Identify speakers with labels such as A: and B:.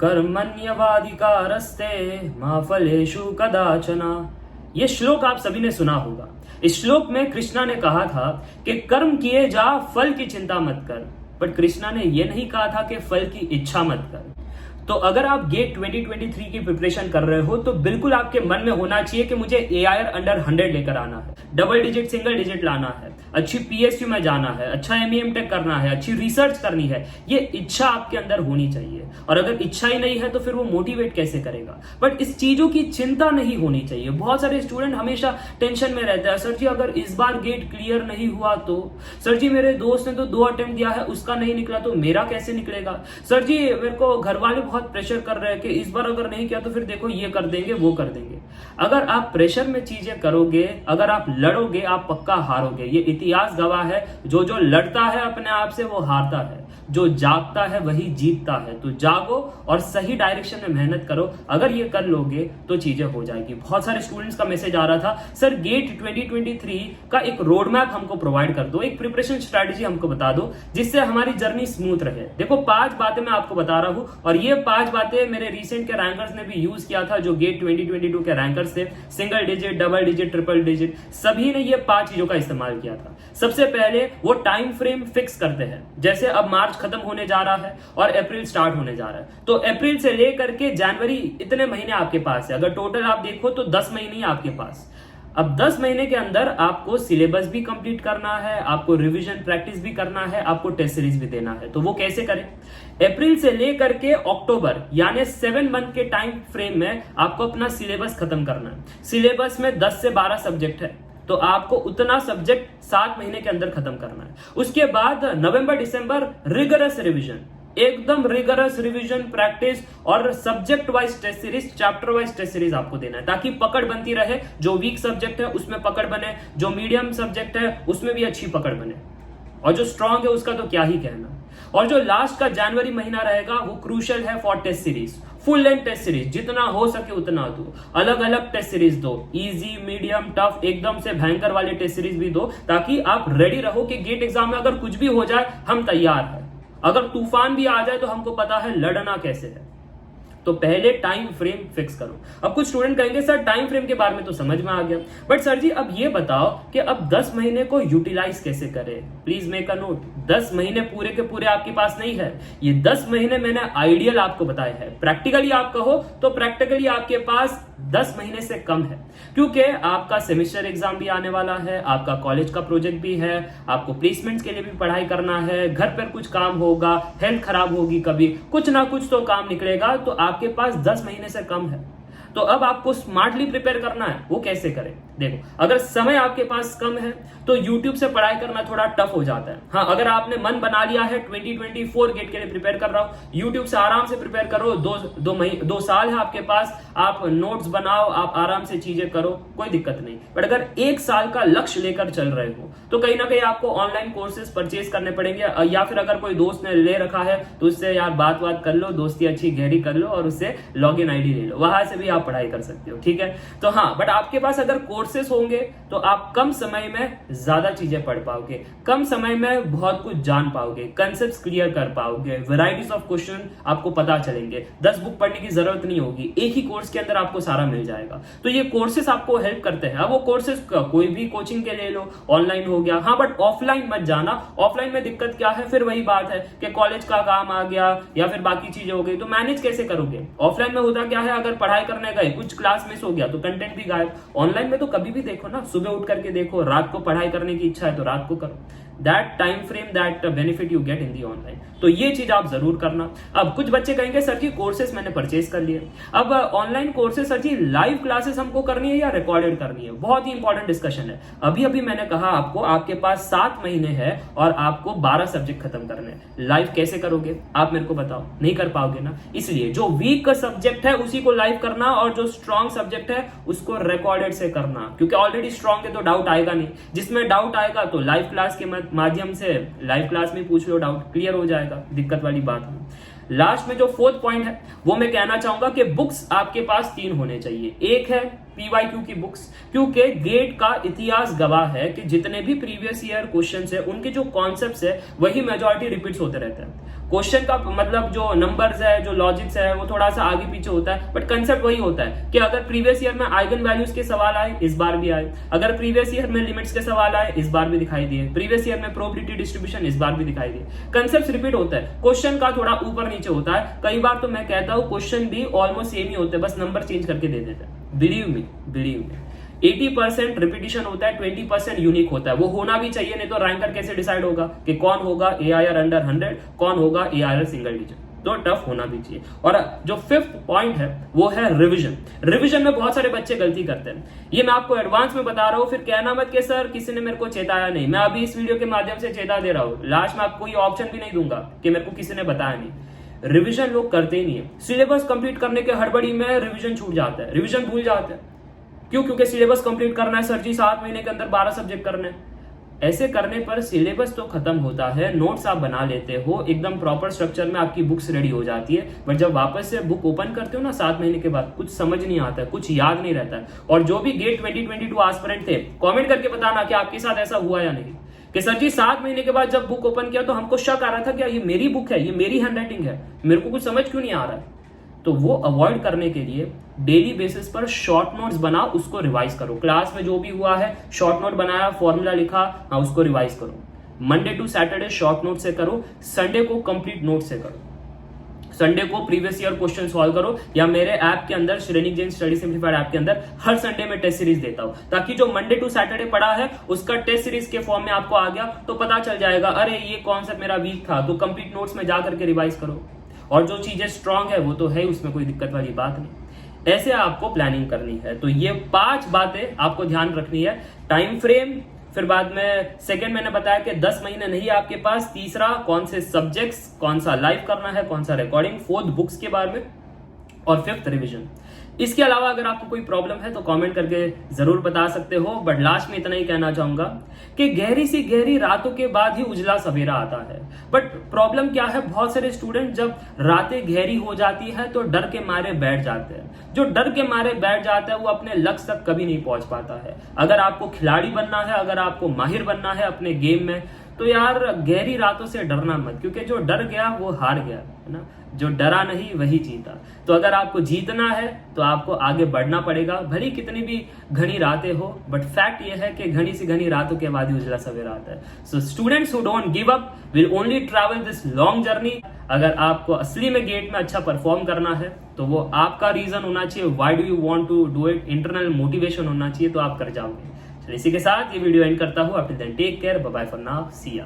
A: कर्मण्यवाधिकारस्ते मा फलेषु कदाचन। ये श्लोक आप सभी ने सुना होगा। इस श्लोक में कृष्णा ने कहा था कि कर्म किए जा, फल की चिंता मत कर। बट कृष्णा ने यह नहीं कहा था कि फल की इच्छा मत कर। तो अगर आप गेट 2023 की प्रिपरेशन कर रहे हो तो बिल्कुल आपके मन में होना चाहिए कि मुझे AIR अंडर 100 लेकर आना है, डबल डिजिट सिंगल डिजिट लाना है, अच्छी PSU में जाना है, अच्छा MEM टेक करना है, अच्छी रिसर्च करनी है। ये इच्छा आपके अंदर होनी चाहिए। और अगर इच्छा ही नहीं है तो फिर वो मोटिवेट कैसे करेगा। बट इस चीजों की चिंता नहीं होनी चाहिए। बहुत सारे स्टूडेंट हमेशा टेंशन में रहते हैं, सर जी अगर इस बार गेट क्लियर नहीं हुआ तो, सर जी मेरे दोस्त ने तो 2 अटेम्प्ट दिया है उसका नहीं निकला तो मेरा कैसे निकलेगा, सर जी मेरे को घर वाले बहुत प्रेशर कर रहे हैं कि इस बार अगर नहीं किया तो फिर देखो ये कर देंगे वो कर देंगे। अगर आप प्रेशर में चीजें करोगे, अगर आप लड़ोगे, आप पक्का हारोगे। ये इतिहास गवाह है। जो जो लड़ता है अपने आप से वो हारता है, जो जागता है वही जीतता है। तो जागो और सही डायरेक्शन में मेहनत करो। अगर ये कर लोगे तो चीजें हो जाएगी। बहुत सारे स्टूडेंट्स का मैसेज आ रहा था, सर गेट 2023 का एक रोड मैप हमको प्रोवाइड कर दो, एक प्रिपरेशन स्ट्रेटेजी हमको बता दो जिससे हमारी जर्नी स्मूथ रहे। देखो 5 बातें मैं आपको बता रहा हूं और ये 5 बातें मेरे रिसेंट के रैंकर्स ने भी यूज किया था। जो गेट 2022 के रैंकर्स थे, single digit, double digit, triple digit, सभी ने ये 5 चीजों का इस्तेमाल किया था। सबसे पहले वो टाइम फ्रेम फिक्स करते हैं। जैसे अब मार्च खत्म होने जा रहा है और अप्रैल स्टार्ट होने जा रहा है, तो अप्रैल से लेकर के जनवरी इतने महीने आपके पास है। अगर टोटल आप देखो तो 10 महीने ही आपके पास। अब 10 महीने के अंदर आपको सिलेबस भी कंप्लीट करना है, आपको रिवीजन प्रैक्टिस भी करना है, आपको टेस्ट सीरीज भी देना है। तो वो कैसे करें? अप्रैल से लेकर के अक्टूबर यानी 7 मंथ के टाइम फ्रेम में आपको अपना सिलेबस खत्म करना है। सिलेबस में 10 से 12 सब्जेक्ट है, तो आपको उतना सब्जेक्ट 7 महीने के अंदर खत्म करना है। उसके बाद नवंबर दिसंबर रिगरस रिवीजन, एकदम रिगरस रिवीजन प्रैक्टिस और subject wise test series, chapter wise test series आपको देना है ताकि पकड़ बनती रहे। जो वीक सब्जेक्ट है उसमें पकड़ बने, जो मीडियम सब्जेक्ट है उसमें भी अच्छी पकड़ बने, और जो स्ट्रांग है उसका तो क्या ही कहना। और जो लास्ट का जनवरी महीना रहेगा वो क्रूशियल है for test series. Full length test series जितना हो सके उतना दो, अलग अलग टेस्ट सीरीज दो, इजी, मीडियम, टफ, एकदम से भयंकर वाले टेस्ट सीरीज भी दो ताकि आप रेडी रहो कि गेट एग्जाम में अगर कुछ भी हो जाए हम तैयार हैं। अगर तूफान भी आ जाए तो हमको पता है लड़ना कैसे है। तो पहले टाइम फ्रेम फिक्स करो। अब कुछ स्टूडेंट कहेंगे सर टाइम फ्रेम के बारे में तो समझ में आ गया, बट सर जी अब ये बताओ कि अब 10 महीने को यूटिलाइज कैसे करें। प्लीज मेक अ नोट, 10 महीने पूरे के पूरे आपके पास नहीं है। ये 10 महीने मैंने आइडियल आपको बताया है। प्रैक्टिकली आप कहो तो प्रैक्टिकली आपके पास 10 महीने से कम है, क्योंकि आपका सेमेस्टर एग्जाम भी आने वाला है, आपका कॉलेज का प्रोजेक्ट भी है, आपको प्लेसमेंट्स के लिए भी पढ़ाई करना है, घर पर कुछ काम होगा, हेल्थ खराब होगी, कभी कुछ ना कुछ तो काम निकलेगा। तो आपके पास 10 महीने से कम है। तो अब आपको स्मार्टली प्रिपेयर करना है। वो कैसे करें? देखो, अगर समय आपके पास कम है तो YouTube से पढ़ाई करना थोड़ा टफ हो जाता है। हाँ, अगर आपने मन बना लिया है 2024 गेट के लिए प्रिपेयर कर रहा हूं, YouTube से आराम से प्रिपेयर करो। 2 साल है आपके पास, आप नोट्स बनाओ, आप आराम से चीजें करो, कोई दिक्कत नहीं। बट अगर 1 साल का लक्ष्य लेकर चल रहे हो तो कहीं ना कहीं आपको ऑनलाइन कोर्सेज परचेज करने पड़ेंगे, या फिर अगर कोई दोस्त ने ले रखा है तो उससे यार बात कर लो, दोस्ती अच्छी गहरी कर लो और उससे लॉगिन आईडी ले लो, वहां से भी आप पढ़ाई कर सकते हो। ठीक है, तो हाँ, बट आपके पास अगर कोर्सेस होंगे तो आप कम समय में ज्यादा चीजें पढ़ पाओगे, कम समय में बहुत कुछ जान पाओगे, कंसेप्ट्स क्लियर कर पाओगे, वैरायटीज ऑफ क्वेश्चन आपको पता चलेंगे। 10 बुक पढ़ने की जरूरत नहीं होगी, एक ही कोर्स के अंदर आपको सारा मिल जाएगा। तो ये कोर्सेस आपको हेल्प करते हैं। अब वो कोर्सेस कोई भी कोचिंग के ले लो, ऑनलाइन हो गया, हाँ, बट ऑफलाइन मत जाना। ऑफलाइन में दिक्कत क्या है, फिर वही बात है कि कॉलेज का काम आ गया या फिर बाकी चीजें हो गई, तो मैनेज कैसे करोगे? ऑफलाइन में होता क्या है, अगर पढ़ाई करने गए, कुछ क्लास मिस हो गया तो कंटेंट भी गायब। ऑनलाइन में तो कभी भी देखो ना, सुबह उठ करके देखो, रात को पढ़ाई करने की इच्छा है तो रात को करो। That time frame, that benefit you get in the online. तो ये चीज आप जरूर करना। अब कुछ बच्चे कहेंगे सर जी कोर्सेस मैंने परचेज कर लिए, अब ऑनलाइन कोर्सेस सर जी लाइव क्लासेस हमको करनी है या रिकॉर्डेड करनी है? बहुत ही इंपॉर्टेंट डिस्कशन है। अभी अभी मैंने कहा आपको, आपके पास 7 महीने है और आपको 12 सब्जेक्ट खत्म करने हैं। लाइव कैसे करोगे आप मेरे को बताओ? नहीं कर पाओगे ना। इसलिए जो वीक सब्जेक्ट है उसी को लाइव करना और जो स्ट्रॉन्ग सब्जेक्ट है उसको रिकॉर्डेड से करना, क्योंकि ऑलरेडी स्ट्रॉन्ग है तो डाउट आएगा नहीं। जिसमें डाउट आएगा तो लाइव क्लास के माध्यम से लाइव क्लास में पूछ लो, डाउट क्लियर हो जाएगा, दिक्कत वाली बात नहीं। लास्ट में जो 4th पॉइंट है वो मैं कहना चाहूंगा कि बुक्स आपके पास 3 होने चाहिए। एक है PYQ की बुक्स, क्योंकि गेट का इतिहास गवाह है कि जितने भी प्रीवियस ईयर क्वेश्चंस है उनके जो कॉन्सेप्ट्स है वही मेजॉरिटी रिपीट्स होते रहते हैं। क्वेश्चन का मतलब जो नंबर्स है, जो लॉजिक्स है, वो थोड़ा सा आगे पीछे होता है, बट कंसेप्ट वही होता है कि अगर प्रीवियस ईयर में आइगन वैल्यूज के सवाल आए, इस बार भी आए, अगर प्रीवियस ईयर में लिमिट्स के सवाल आए, इस बार भी दिखाई दिए, प्रीवियस ईयर में प्रोबेबिलिटी डिस्ट्रीब्यूशन, इस बार भी दिखाई दिए। कंसेप्ट रिपीट होता है, क्वेश्चन का थोड़ा ऊपर नीचे होता है। कई बार तो मैं कहता हूं क्वेश्चन भी ऑलमोस्ट सेम ही होते हैं, बस नंबर चेंज करके दे देते हैं। बिलीव मी 80% रिपीटिशन होता है, 20% यूनिक होता है। वो होना भी चाहिए, नहीं तो रैंकर कैसे डिसाइड होगा कि कौन होगा AIR अंडर 100, कौन होगा AIR सिंगल डिजिट। तो टफ होना भी चाहिए। और जो 5th पॉइंट है वो है रिवीजन। रिवीजन में बहुत सारे बच्चे गलती करते हैं, ये मैं आपको एडवांस में बता रहा हूं, फिर कहना मत कि सर किसी ने मेरे को चेताया नहीं। मैं अभी इस वीडियो के माध्यम से चेता दे रहा हूं, लास्ट में आपको ये ऑप्शन भी नहीं दूंगा कि मेरे को किसी ने बताया नहीं। रिवीजन लोग करते ही नहीं है। सिलेबस कंप्लीट करने के हड़बड़ी में रिवीजन छूट जाता है, रिवीजन भूल जाते हैं। क्यों? क्योंकि सिलेबस कंप्लीट करना है सर जी, 7 महीने के अंदर 12 सब्जेक्ट करने हैं। ऐसे करने पर सिलेबस तो खत्म होता है, नोट्स आप बना लेते हो, एकदम प्रॉपर स्ट्रक्चर में आपकी बुक्स रेडी हो जाती है, बट जब वापस से बुक ओपन करते हो ना 7 महीने के बाद, कुछ समझ नहीं आता है, कुछ याद नहीं रहता है। और जो भी गेट 2022 एस्पिरेंट थे, कमेंट करके बताना कि आपके साथ ऐसा हुआ या नहीं, कि सर जी 7 महीने के बाद जब बुक ओपन किया तो हमको शक आ रहा था कि ये मेरी बुक है, ये मेरी हैंडराइटिंग है, मेरे को कुछ समझ क्यों नहीं आ रहा है। तो वो अवॉइड करने के लिए डेली बेसिस पर शॉर्ट नोट्स बनाओ, उसको रिवाइज करो। क्लास में जो भी हुआ है शॉर्ट नोट बनाया, फॉर्मूला लिखा, हाँ उसको रिवाइज करो। Monday to Saturday short note से करो, संडे को कंप्लीट नोट से करो। संडे को प्रीवियस ईयर क्वेश्चन सॉल्व करो, या मेरे ऐप के अंदर Shrenik Jain study simplified app के अंदर हर संडे में टेस्ट सीरीज देता हूं, ताकि जो मंडे टू सैटरडे पढ़ा है उसका टेस्ट सीरीज के फॉर्म में आपको आ गया तो पता चल जाएगा, अरे ये कॉन्सेप्ट मेरा वीक था, तो कंप्लीट नोट्स में जाकर के रिवाइज करो। और जो चीजें स्ट्रांग है वो तो है, उसमें कोई दिक्कत वाली बात नहीं। ऐसे आपको प्लानिंग करनी है। तो ये 5 बातें आपको ध्यान रखनी है। टाइम फ्रेम, फिर बाद में सेकंड मैंने बताया कि 10 महीने नहीं है आपके पास। तीसरा, कौन से सब्जेक्ट्स, कौन सा लाइव करना है, कौन सा रिकॉर्डिंग। 4th, बुक्स के बारे में। और 5th, रिविजन। इसके अलावा अगर आपको कोई प्रॉब्लम है तो कमेंट करके जरूर बता सकते हो। बट लास्ट में इतना ही कहना चाहूंगा कि गहरी सी गहरी रातों के बाद ही उजला सवेरा आता है। बट प्रॉब्लम क्या है, बहुत सारे स्टूडेंट जब रातें गहरी हो जाती है तो डर के मारे बैठ जाते हैं। जो डर के मारे बैठ जाता है वो अपने लक्ष्य तक कभी नहीं पहुंच पाता है। अगर आपको खिलाड़ी बनना है, अगर आपको माहिर बनना है अपने गेम में, तो यार गहरी रातों से डरना मत, क्योंकि जो डर गया वो हार गया, है ना। जो डरा नहीं वही जीता। तो अगर आपको जीतना है तो आपको आगे बढ़ना पड़ेगा, भली कितनी भी घनी रातें हो। बट फैक्ट ये है कि घनी सी घनी रातों के बाद ही उजला सवेरा आता है। So students who don't give up will only travel this long journey. अगर आपको असली में गेट में अच्छा परफॉर्म करना है तो वो आपका रीजन होना चाहिए, why do you want to do it, internal motivation होना चाहिए, तो आप कर जाओगे। इसी के साथ ये वीडियो एंड करता हूँ। Till then take care, bye bye for now, see या।